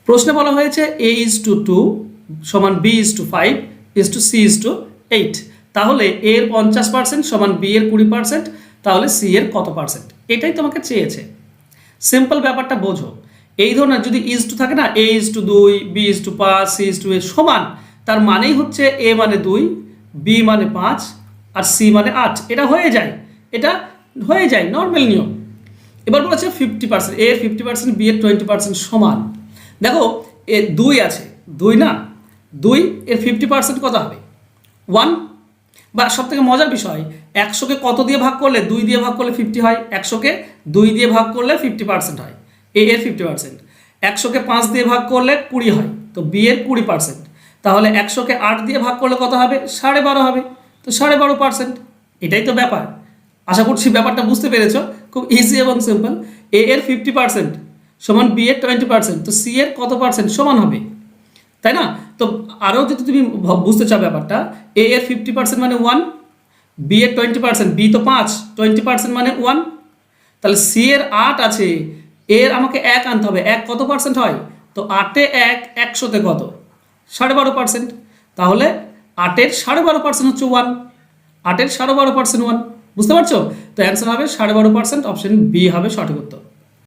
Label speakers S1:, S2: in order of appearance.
S1: প্রশ্নে বলা হয়েছে A:2 সমান B:5 C:8, তাহলে A এর 50% সমান B এর 20%, তাহলে C এর কত পার্সেন্ট, এটাই তোমাকে চেয়েছে। সিম্পল ব্যাপারটা বোঝো। এই ধরনের যদি ইজ টু থাকে না, A:2, B:5, C:8 সমান, তার মানেই হচ্ছে A মানে 2, B মানে 5 আর C মানে 8, এটা হয়ে যায় নর্মাল নিয়ম। এবার বলেছে 50%, A এর 50%, B এর 20% সমান। দেখো এ 2 আছে, 2 না, 2 এর 50% কত হবে? 1। বা সব থেকে মজার বিষয়, 100কে কত দিয়ে ভাগ করলে? 2 দিয়ে ভাগ করলে 50 হয়। 100কে 2 দিয়ে ভাগ করলে 50% হয়, A এর 50%। 100কে 5 দিয়ে ভাগ করলে 20 হয়, তো B এর 20%। তাহলে 100কে 8 দিয়ে ভাগ করলে কত হবে? 12.5 হবে, তো 12.5%। এটাই তো ব্যাপার। আশা করছি ব্যাপারটা বুঝতে পেরেছো। খুব ইজি এবং সিম্পল। A এর 50% সমান B এর 20%, তো C এর কত পার্সেন্ট সমান হবে, তাই না? তো আরও যদি তুমি বুঝতে চাও ব্যাপারটা, A এর 50% মানে 1, B এর 20%, B তো 5, 20% মানে 1, তাহলে C এর 8 আছে, এর আমাকে 1 আনতে হবে। 1 কত পার্সেন্ট হয়? তো 8-এ 1, 100-তে কত? 12.5%। তাহলে 8-এর 12.5% হচ্ছে 1, 8-এর 12.5% 1। বুঝতে পারছো? তো অ্যান্সার হবে 12.5%, অপশন বি হবে সঠিক উত্তর।